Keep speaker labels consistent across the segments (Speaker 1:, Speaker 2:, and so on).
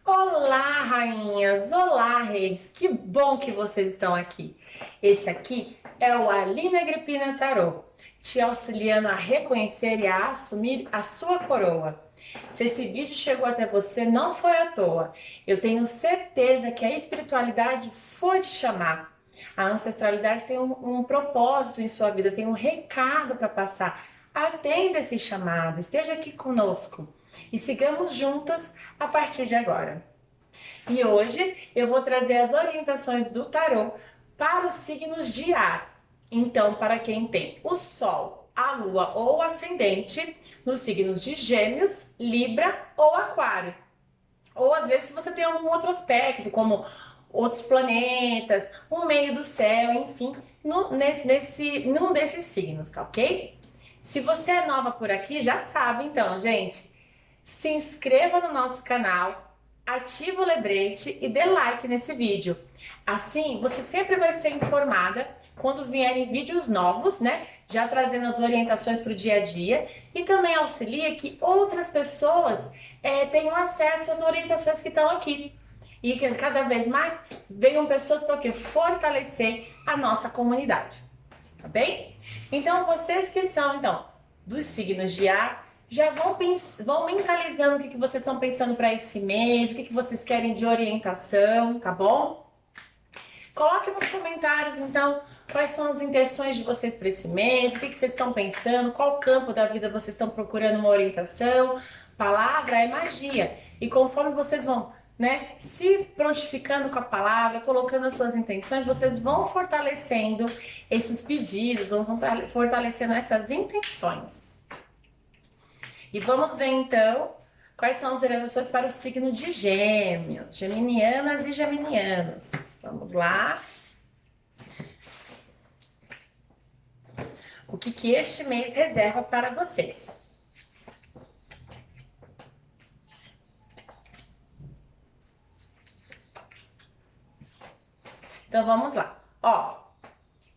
Speaker 1: Olá, rainhas! Olá, reis! Que bom que vocês estão aqui! Esse aqui é o Aline Agripina Tarô, te auxiliando a reconhecer e a assumir a sua coroa. Se esse vídeo chegou até você, não foi à toa. Eu tenho certeza que a espiritualidade foi te chamar. A ancestralidade tem um propósito em sua vida, tem um recado para passar. Atenda esse chamado, esteja aqui conosco e sigamos juntas a partir de agora. E hoje eu vou trazer as orientações do tarô para os signos de ar. Então, para quem tem o Sol, a Lua ou o Ascendente nos signos de Gêmeos, Libra ou Aquário. Ou às vezes se você tem algum outro aspecto, como outros planetas, o meio do céu, enfim, num desses signos, tá ok? Se você é nova por aqui, já sabe então, gente, se inscreva no nosso canal, ativa o lembrete e dê like nesse vídeo. Assim, você sempre vai ser informada quando vierem vídeos novos, né? Já trazendo as orientações para o dia a dia e também auxilia que outras pessoas tenham acesso às orientações que estão aqui. E que cada vez mais venham pessoas para quê? Fortalecer a nossa comunidade, tá bem? Então, vocês que são, então, dos signos de ar, já vão mentalizando o que vocês estão pensando para esse mês, o que vocês querem de orientação, tá bom? Coloque nos comentários, então, quais são as intenções de vocês para esse mês, o que vocês estão pensando, qual campo da vida vocês estão procurando uma orientação. Palavra é magia, e conforme vocês vão, né, se prontificando com a palavra, colocando as suas intenções, vocês vão fortalecendo esses pedidos, vão fortalecendo essas intenções. E vamos ver então quais são as orientações para o signo de Gêmeos, geminianas e geminianos. Vamos lá. O que este mês reserva para vocês? Então vamos lá. Ó,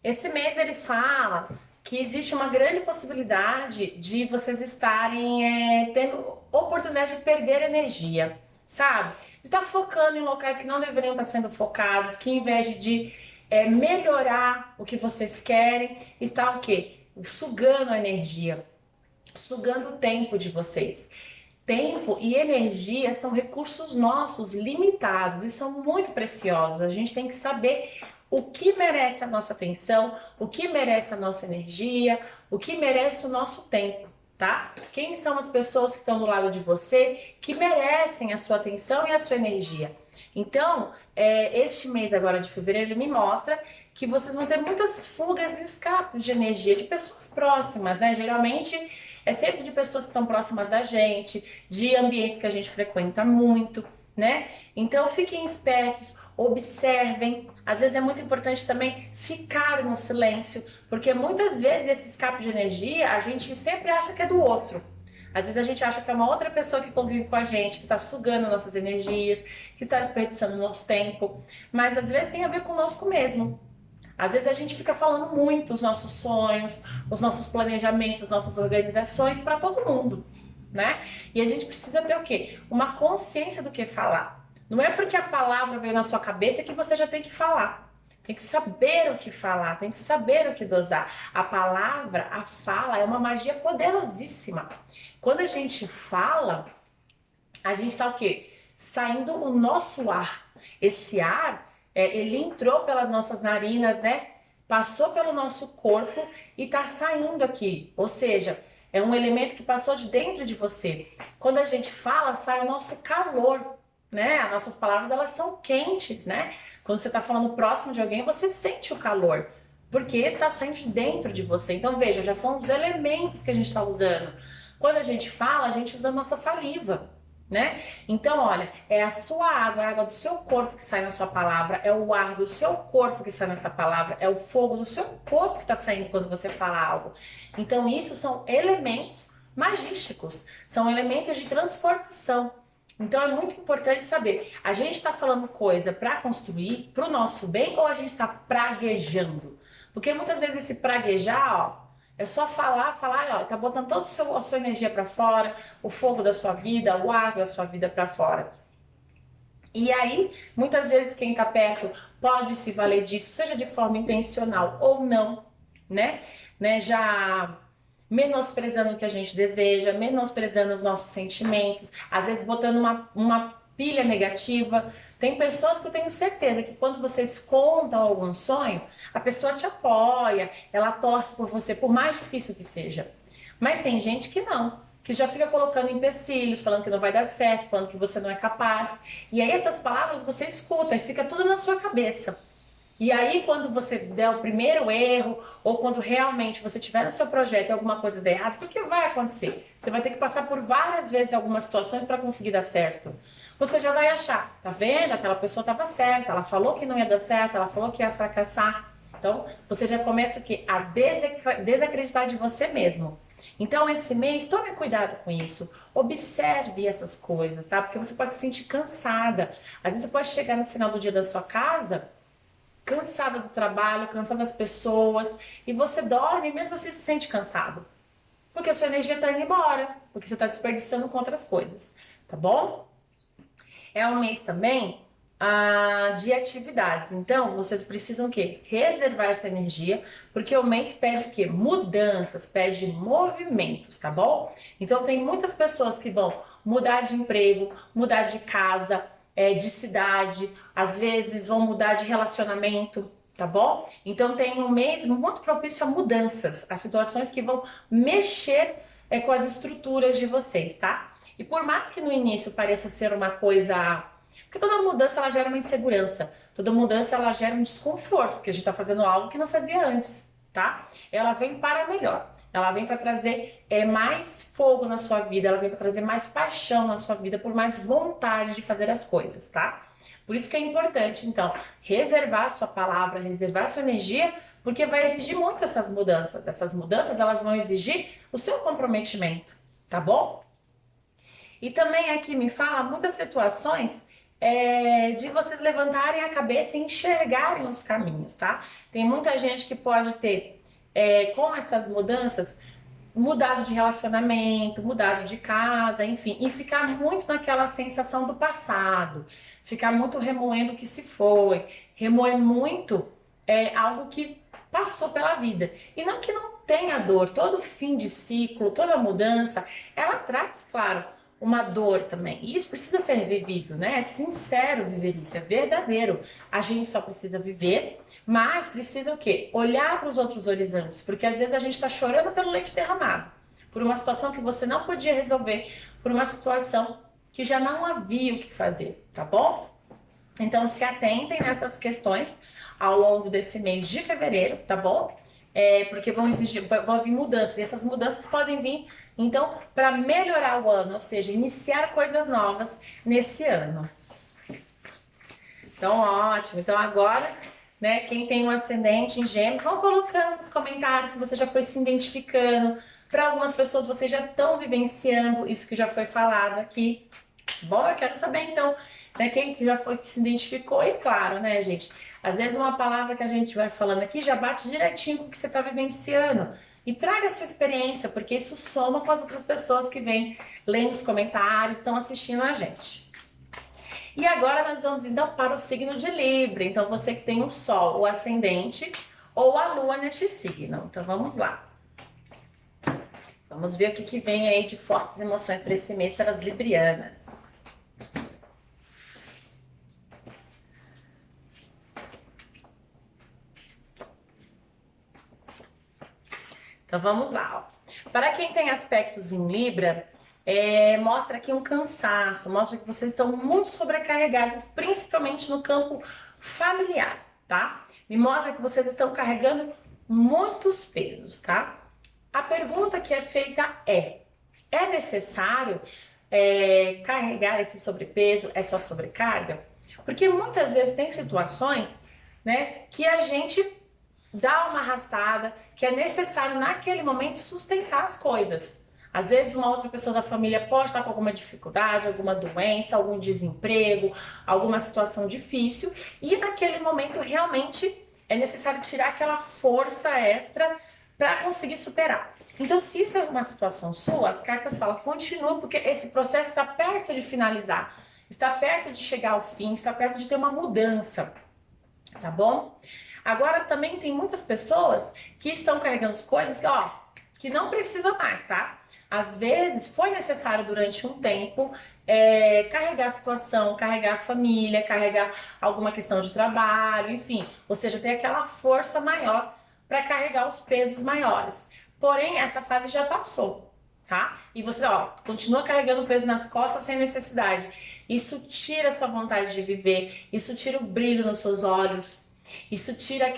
Speaker 1: esse mês ele fala que existe uma grande possibilidade de vocês estarem tendo oportunidade de perder energia, sabe? De estar focando em locais que não deveriam estar sendo focados, que em vez de melhorar o que vocês querem, está o quê? Sugando a energia, sugando o tempo de vocês. Tempo e energia são recursos nossos limitados e são muito preciosos. A gente tem que saber o que merece a nossa atenção, o que merece a nossa energia, o que merece o nosso tempo, tá? Quem são as pessoas que estão do lado de você que merecem a sua atenção e a sua energia? Então, este mês agora de fevereiro me mostra que vocês vão ter muitas fugas e escapes de energia de pessoas próximas, né? Geralmente é sempre de pessoas que estão próximas da gente, de ambientes que a gente frequenta muito, né? Então fiquem espertos, observem. Às vezes é muito importante também ficar no silêncio, porque muitas vezes esse escape de energia a gente sempre acha que é do outro. Às vezes a gente acha que é uma outra pessoa que convive com a gente, que está sugando nossas energias, que está desperdiçando nosso tempo, mas às vezes tem a ver conosco mesmo. Às vezes a gente fica falando muito os nossos sonhos, os nossos planejamentos, as nossas organizações para todo mundo, né? E a gente precisa ter o quê? Uma consciência do que falar. Não é porque a palavra veio na sua cabeça que você já tem que falar. Tem que saber o que falar, tem que saber o que dosar. A palavra, a fala é uma magia poderosíssima. Quando a gente fala, a gente está o quê? Saindo o nosso ar. Esse ar ele entrou pelas nossas narinas, né? Passou pelo nosso corpo e tá saindo aqui. Ou seja, é um elemento que passou de dentro de você. Quando a gente fala, sai o nosso calor, né? As nossas palavras, elas são quentes, né? Quando você tá falando próximo de alguém, você sente o calor, porque tá saindo de dentro de você. Então, veja, já são os elementos que a gente tá usando. Quando a gente fala, a gente usa a nossa saliva, né? Então, olha, é a sua água, é a água do seu corpo que sai na sua palavra, é o ar do seu corpo que sai nessa palavra, é o fogo do seu corpo que está saindo quando você fala algo. Então, isso são elementos magísticos, são elementos de transformação. Então, é muito importante saber, a gente está falando coisa para construir, para o nosso bem, ou a gente está praguejando? Porque muitas vezes esse praguejar, ó, é só falar, ó, tá botando toda a sua energia para fora, o fogo da sua vida, o ar da sua vida para fora. E aí, muitas vezes quem tá perto pode se valer disso, seja de forma intencional ou não, né? Já menosprezando o que a gente deseja, menosprezando os nossos sentimentos, às vezes botando uma pilha negativa. Tem pessoas que eu tenho certeza que quando vocês contam algum sonho, a pessoa te apoia, ela torce por você, por mais difícil que seja. Mas tem gente que não, que já fica colocando empecilhos, falando que não vai dar certo, falando que você não é capaz. E aí essas palavras você escuta e fica tudo na sua cabeça. E aí, quando você der o primeiro erro, ou quando realmente você tiver no seu projeto e alguma coisa der errado, porque vai acontecer? Você vai ter que passar por várias vezes algumas situações para conseguir dar certo. Você já vai achar, tá vendo? Aquela pessoa estava certa, ela falou que não ia dar certo, ela falou que ia fracassar. Então, você já começa aqui a desacreditar de você mesmo. Então, esse mês, tome cuidado com isso. Observe essas coisas, tá? Porque você pode se sentir cansada. Às vezes você pode chegar no final do dia da sua casa cansada do trabalho, cansada das pessoas, e você dorme e mesmo assim se sente cansado. Porque a sua energia está indo embora, porque você está desperdiçando com outras coisas, tá bom? É um mês também de atividades. Então, vocês precisam o quê? Reservar essa energia, porque o mês pede o quê? Mudanças, pede movimentos, tá bom? Então, tem muitas pessoas que vão mudar de emprego, mudar de casa, de cidade, às vezes vão mudar de relacionamento, tá bom? Então, tem um mês muito propício a mudanças, a situações que vão mexer com as estruturas de vocês, tá? E por mais que no início pareça ser uma coisa. Porque toda mudança ela gera uma insegurança, toda mudança ela gera um desconforto, porque a gente está fazendo algo que não fazia antes, tá? Ela vem para melhor, ela vem para trazer mais fogo na sua vida, ela vem para trazer mais paixão na sua vida, por mais vontade de fazer as coisas, tá? Por isso que é importante, então, reservar a sua palavra, reservar a sua energia, porque vai exigir muito essas mudanças. Essas mudanças elas vão exigir o seu comprometimento, tá bom? E também aqui me fala muitas situações de vocês levantarem a cabeça e enxergarem os caminhos, tá? Tem muita gente que pode ter, com essas mudanças, mudado de relacionamento, mudado de casa, enfim, e ficar muito naquela sensação do passado, ficar muito remoendo o que se foi, remoer muito algo que passou pela vida. E não que não tenha dor, todo fim de ciclo, toda mudança, ela traz, claro, uma dor também. E isso precisa ser vivido, né? É sincero viver isso, é verdadeiro. A gente só precisa viver, mas precisa o quê? Olhar para os outros horizontes, porque às vezes a gente está chorando pelo leite derramado, por uma situação que você não podia resolver, por uma situação que já não havia o que fazer, tá bom? Então se atentem nessas questões ao longo desse mês de fevereiro, tá bom? Porque vão vir mudanças, e essas mudanças podem vir, então, para melhorar o ano, ou seja, iniciar coisas novas nesse ano. Então, ótimo. Então, agora, né, quem tem um ascendente em Gêmeos, vão colocando nos comentários se você já foi se identificando. Para algumas pessoas, vocês já estão vivenciando isso que já foi falado aqui. Bom, eu quero saber, então, né, quem que já foi que se identificou. E claro, né, gente, às vezes uma palavra que a gente vai falando aqui já bate direitinho com o que você está vivenciando. E traga a sua experiência, porque isso soma com as outras pessoas que vêm lendo os comentários, estão assistindo a gente. E agora nós vamos então para o signo de Libra. Então você que tem o Sol, o Ascendente ou a Lua neste signo. Então vamos lá. Vamos ver o que vem aí de fortes emoções para esse mês para as librianas. Então vamos lá. Ó. Para quem tem aspectos em Libra, mostra aqui um cansaço, mostra que vocês estão muito sobrecarregados, principalmente no campo familiar, tá? Me mostra que vocês estão carregando muitos pesos, tá? A pergunta que é feita é necessário carregar esse sobrepeso, essa sobrecarga? Porque muitas vezes tem situações, né, que a gente dá uma arrastada, que é necessário naquele momento sustentar as coisas. Às vezes uma outra pessoa da família pode estar com alguma dificuldade, alguma doença, algum desemprego, alguma situação difícil, e naquele momento realmente é necessário tirar aquela força extra para conseguir superar. Então, se isso é uma situação sua, as cartas falam, continua, porque esse processo está perto de finalizar. está perto de chegar ao fim, está perto de ter uma mudança, tá bom? Agora também tem muitas pessoas que estão carregando as coisas, ó, que não precisa mais, tá? Às vezes foi necessário durante um tempo carregar a situação, carregar a família, carregar alguma questão de trabalho, enfim, ou seja, ter aquela força maior para carregar os pesos maiores. Porém, essa fase já passou, tá? E você, ó, continua carregando o peso nas costas sem necessidade. Isso tira a sua vontade de viver, isso tira o brilho nos seus olhos, isso tira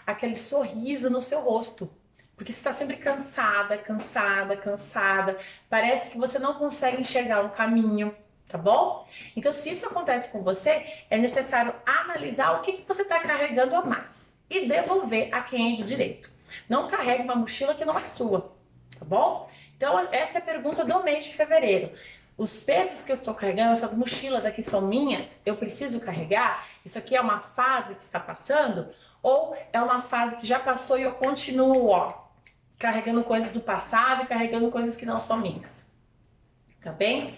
Speaker 1: aquele sorriso no seu rosto. Porque você está sempre cansada, cansada, cansada. Parece que você não consegue enxergar um caminho, tá bom? Então, se isso acontece com você, é necessário analisar o que você está carregando a mais e devolver a quem é de direito. Não carregue uma mochila que não é sua, tá bom? Então, essa é a pergunta do mês de fevereiro. Os pesos que eu estou carregando, essas mochilas aqui são minhas, eu preciso carregar? Isso aqui é uma fase que está passando? Ou é uma fase que já passou e eu continuo, ó, carregando coisas do passado e carregando coisas que não são minhas, tá bem?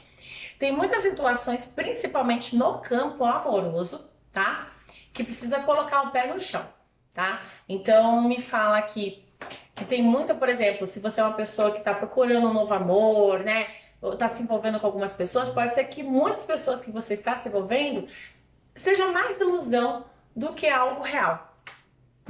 Speaker 1: Tem muitas situações, principalmente no campo amoroso, tá? Que precisa colocar o pé no chão, tá? Então me fala aqui que tem muita, por exemplo, se você é uma pessoa que tá procurando um novo amor, né? Ou tá se envolvendo com algumas pessoas, pode ser que muitas pessoas que você está se envolvendo seja mais ilusão do que algo real.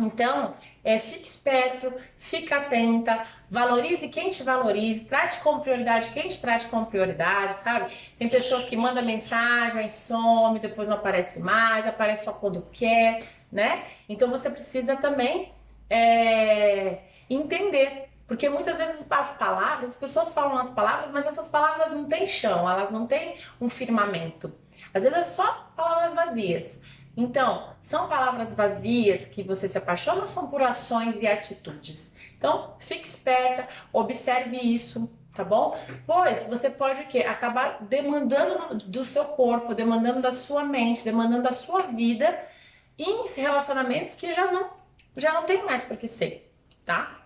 Speaker 1: Então, fique esperto, fique atenta, valorize quem te valorize, trate com prioridade quem te trate com prioridade, sabe? Tem pessoas que mandam mensagem, aí some, depois não aparece mais, aparece só quando quer, né? Então você precisa também entender, porque muitas vezes as palavras, as pessoas falam as palavras, mas essas palavras não têm chão, elas não têm um firmamento. Às vezes é só palavras vazias. Então, são palavras vazias que você se apaixona ou são por ações e atitudes? Então, fique esperta, observe isso, tá bom? Pois você pode o quê? Acabar demandando do seu corpo, demandando da sua mente, demandando da sua vida em relacionamentos que já não tem mais por que ser, tá?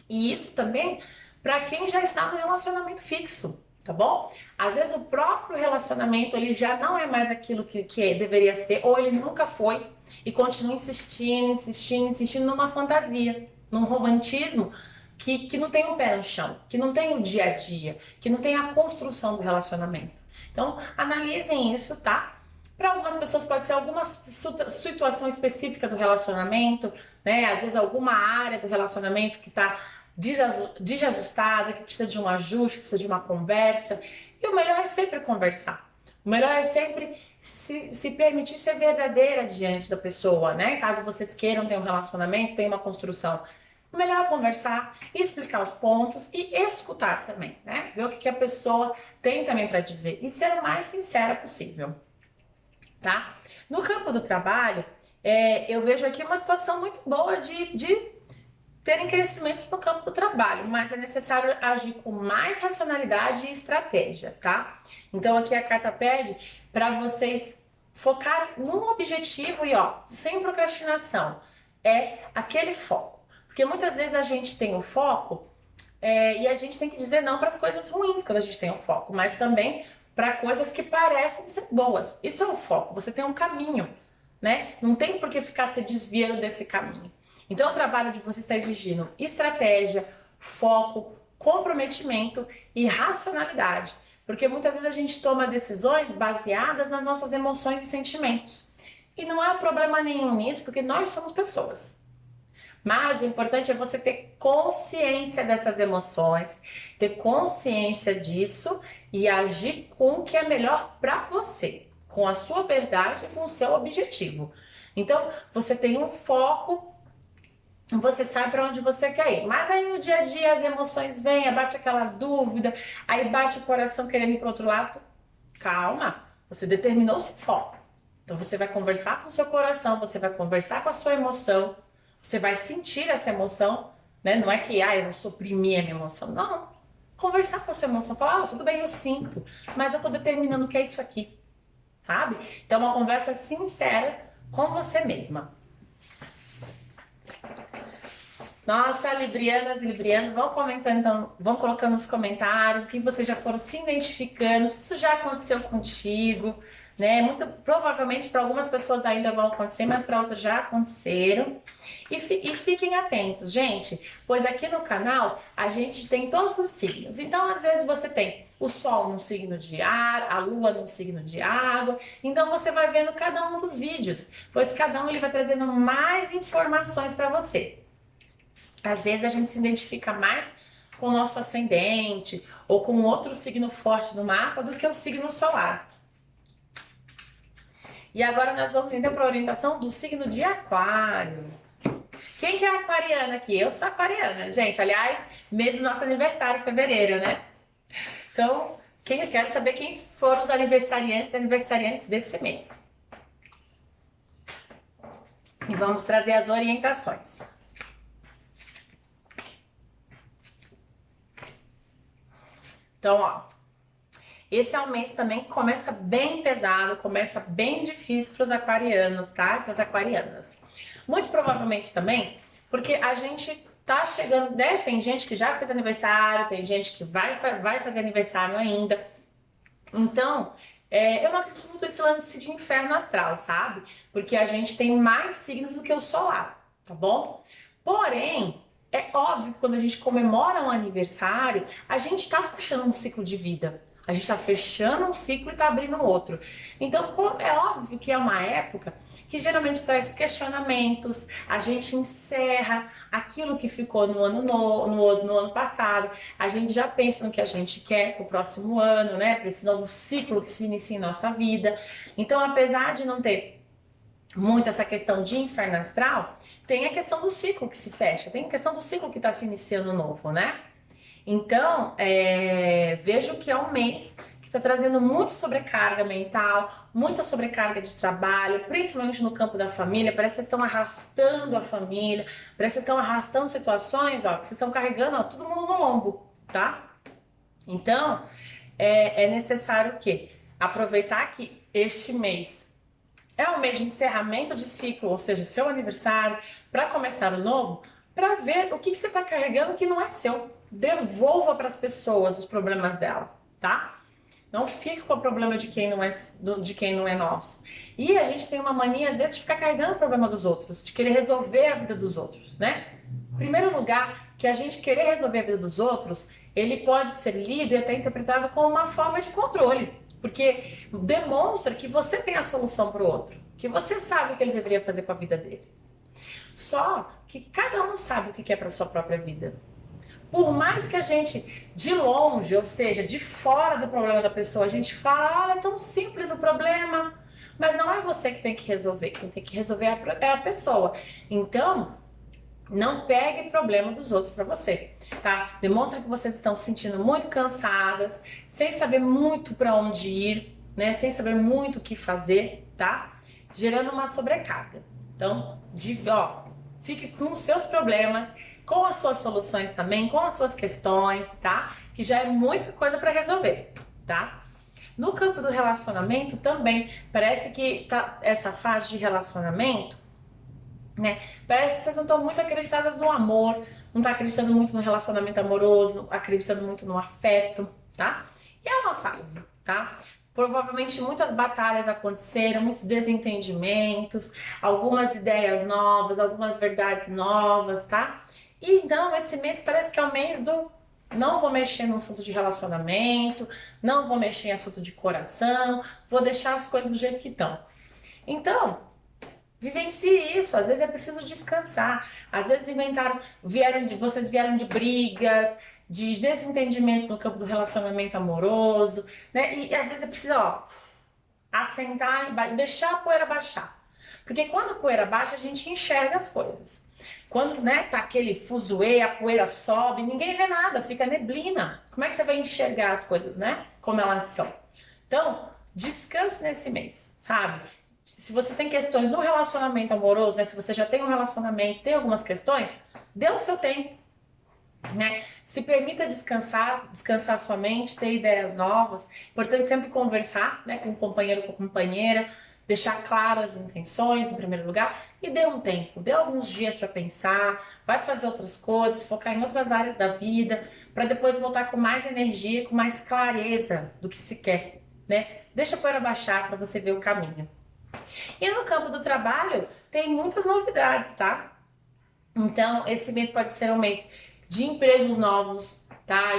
Speaker 1: E isso também para quem já está no relacionamento fixo, tá bom? Às vezes o próprio relacionamento ele já não é mais aquilo que deveria ser, ou ele nunca foi, e continua insistindo, insistindo, insistindo numa fantasia, num romantismo que não tem um pé no chão, que não tem o dia a dia, que não tem a construção do relacionamento. Então, analisem isso, tá? Para algumas pessoas pode ser alguma situação específica do relacionamento, né? Às vezes alguma área do relacionamento que está desajustada, que precisa de um ajuste, precisa de uma conversa. E o melhor é sempre conversar. O melhor é sempre se permitir ser verdadeira diante da pessoa, né? Caso vocês queiram ter um relacionamento, ter uma construção. O melhor é conversar, explicar os pontos e escutar também, né? Ver o que a pessoa tem também para dizer e ser o mais sincera possível, tá? No campo do trabalho, eu vejo aqui uma situação muito boa de terem crescimentos no campo do trabalho, mas é necessário agir com mais racionalidade e estratégia, tá? Então aqui a carta pede para vocês focarem num objetivo e ó, sem procrastinação, é aquele foco. Porque muitas vezes a gente tem o foco e a gente tem que dizer não para as coisas ruins quando a gente tem o foco, mas também para coisas que parecem ser boas. Isso é o foco, você tem um caminho, né? Não tem por que ficar se desviando desse caminho. Então o trabalho de você está exigindo estratégia, foco, comprometimento e racionalidade. Porque muitas vezes a gente toma decisões baseadas nas nossas emoções e sentimentos. E não há problema nenhum nisso, porque nós somos pessoas. Mas o importante é você ter consciência dessas emoções, ter consciência disso e agir com o que é melhor para você, com a sua verdade e com o seu objetivo. Então, você tem um foco, você sabe para onde você quer ir. Mas aí no dia a dia as emoções vêm, bate aquela dúvida, aí bate o coração querendo ir para outro lado. Calma, você determinou esse foco. Então você vai conversar com o seu coração, você vai conversar com a sua emoção, você vai sentir essa emoção, né? Não é que eu vou suprimir a minha emoção, não. Conversar com a sua emoção, falar, tudo bem, eu sinto, mas eu tô determinando que é isso aqui, sabe? Então uma conversa sincera com você mesma. Nossa, librianas e librianos, vão comentando, então, vão colocando nos comentários o que vocês já foram se identificando, se isso já aconteceu contigo, né? Muito provavelmente para algumas pessoas ainda vão acontecer, mas para outras já aconteceram. E fiquem atentos, gente, pois aqui no canal a gente tem todos os signos. Então, às vezes você tem o Sol no signo de ar, a Lua no signo de água. Então você vai vendo cada um dos vídeos, pois cada um ele vai trazendo mais informações para você. Às vezes a gente se identifica mais com o nosso ascendente ou com outro signo forte no mapa do que o signo solar. E agora nós vamos entender para a orientação do signo de Aquário. Quem que é aquariana aqui? Eu sou aquariana, gente. Aliás, mês do nosso aniversário, fevereiro, né? Então, eu quero saber quem foram os aniversariantes desse mês. E vamos trazer as orientações. Então, ó, esse é um mês também que começa bem pesado, começa bem difícil para os aquarianos, tá? Para as aquarianas. Muito provavelmente também, porque a gente tá chegando, né? Tem gente que já fez aniversário, tem gente que vai fazer aniversário ainda. Então, eu não acredito muito nesse lance de inferno astral, sabe? Porque a gente tem mais signos do que o solar, tá bom? Porém, é óbvio que quando a gente comemora um aniversário, a gente tá fechando um ciclo de vida. A gente tá fechando um ciclo e tá abrindo outro. Então, é óbvio que é uma época que geralmente traz questionamentos, a gente encerra aquilo que ficou no ano passado, a gente já pensa no que a gente quer pro próximo ano, né? Para esse novo ciclo que se inicia em nossa vida. Então, apesar de não ter muito essa questão de inferno astral, tem a questão do ciclo que se fecha, tem a questão do ciclo que está se iniciando novo, né? Então, vejo que é um mês que está trazendo muita sobrecarga mental, muita sobrecarga de trabalho, principalmente no campo da família. Parece que vocês estão arrastando a família, parece que vocês estão arrastando situações, ó, que vocês estão carregando, ó, todo mundo no lombo, tá? Então, é necessário o quê? Aproveitar que este mês é um mês de encerramento de ciclo, ou seja, seu aniversário, para começar o novo, para ver o que você está carregando que não é seu. Devolva para as pessoas os problemas dela, tá? Não fique com o problema de quem não é nosso. E a gente tem uma mania, às vezes, de ficar carregando o problema dos outros, de querer resolver a vida dos outros, né? Em primeiro lugar, que a gente querer resolver a vida dos outros, ele pode ser lido e até interpretado como uma forma de controle. Porque demonstra que você tem a solução para o outro, que você sabe o que ele deveria fazer com a vida dele. Só que cada um sabe o que quer para sua própria vida. Por mais que a gente, de longe, ou seja, de fora do problema da pessoa, a gente fala, olha, é tão simples o problema, mas não é você que tem que resolver, quem tem que resolver é a pessoa. Então, não pegue problema dos outros para você, tá? Demonstra que vocês estão se sentindo muito cansadas, sem saber muito para onde ir, né? Sem saber muito o que fazer, tá? Gerando uma sobrecarga. Então, fique com os seus problemas, com as suas soluções também, com as suas questões, tá? Que já é muita coisa para resolver, tá? No campo do relacionamento também, parece que tá essa fase de relacionamento, né? Parece que vocês não estão muito acreditadas no amor, não tá acreditando muito no relacionamento amoroso, acreditando muito no afeto, tá? E é uma fase, tá? Provavelmente muitas batalhas aconteceram, muitos desentendimentos, algumas ideias novas, algumas verdades novas, tá? E então esse mês parece que é o mês do não vou mexer no assunto de relacionamento, não vou mexer em assunto de coração, vou deixar as coisas do jeito que estão. Então, vivencie isso, às vezes é preciso descansar, às vezes vocês vieram de brigas, de desentendimentos no campo do relacionamento amoroso, né? E às vezes é preciso, assentar e deixar a poeira baixar. Porque quando a poeira baixa, a gente enxerga as coisas. Quando, né, tá aquele fuzuê, a poeira sobe, ninguém vê nada, fica neblina. Como é que você vai enxergar as coisas, né? Como elas são. Então, descanse nesse mês, sabe? Se você tem questões no relacionamento amoroso, né? Se você já tem um relacionamento, tem algumas questões, dê o seu tempo, né? Se permita descansar sua mente, ter ideias novas. Importante sempre conversar, né, com o companheiro, com a companheira, deixar claras as intenções em primeiro lugar e dê um tempo, dê alguns dias para pensar, vai fazer outras coisas, focar em outras áreas da vida, para depois voltar com mais energia, com mais clareza do que se quer, né? Deixa a poeira baixar para você ver o caminho. E no campo do trabalho, tem muitas novidades, tá? Então, esse mês pode ser um mês de empregos novos, tá?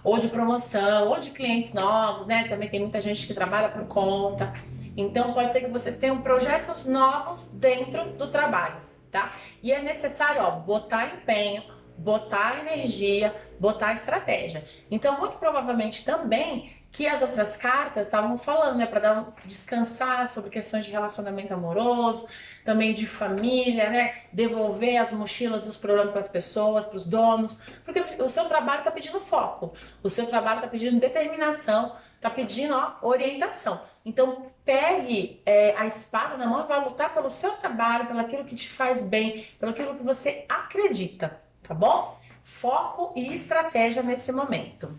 Speaker 1: Ou de promoção, ou de clientes novos, né? Também tem muita gente que trabalha por conta. Então, pode ser que vocês tenham projetos novos dentro do trabalho, tá? E é necessário, ó, botar empenho, botar energia, botar estratégia. Então, muito provavelmente também que as outras cartas estavam falando, né, para descansar sobre questões de relacionamento amoroso, também de família, né, devolver as mochilas e os problemas para as pessoas, para os donos, porque o seu trabalho está pedindo foco, o seu trabalho está pedindo determinação, está pedindo, ó, orientação. Então, pegue a espada na mão e vai lutar pelo seu trabalho, pelo aquilo que te faz bem, pelo aquilo que você acredita, tá bom? Foco e estratégia nesse momento.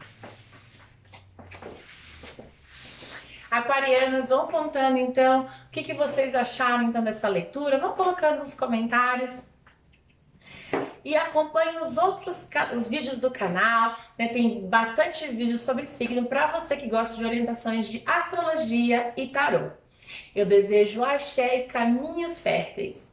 Speaker 1: Aquarianas, vão contando então o que vocês acharam então dessa leitura, vão colocando nos comentários. E acompanhe os vídeos do canal, né? Tem bastante vídeo sobre signo para você que gosta de orientações de astrologia e tarô. Eu desejo axé e caminhos férteis.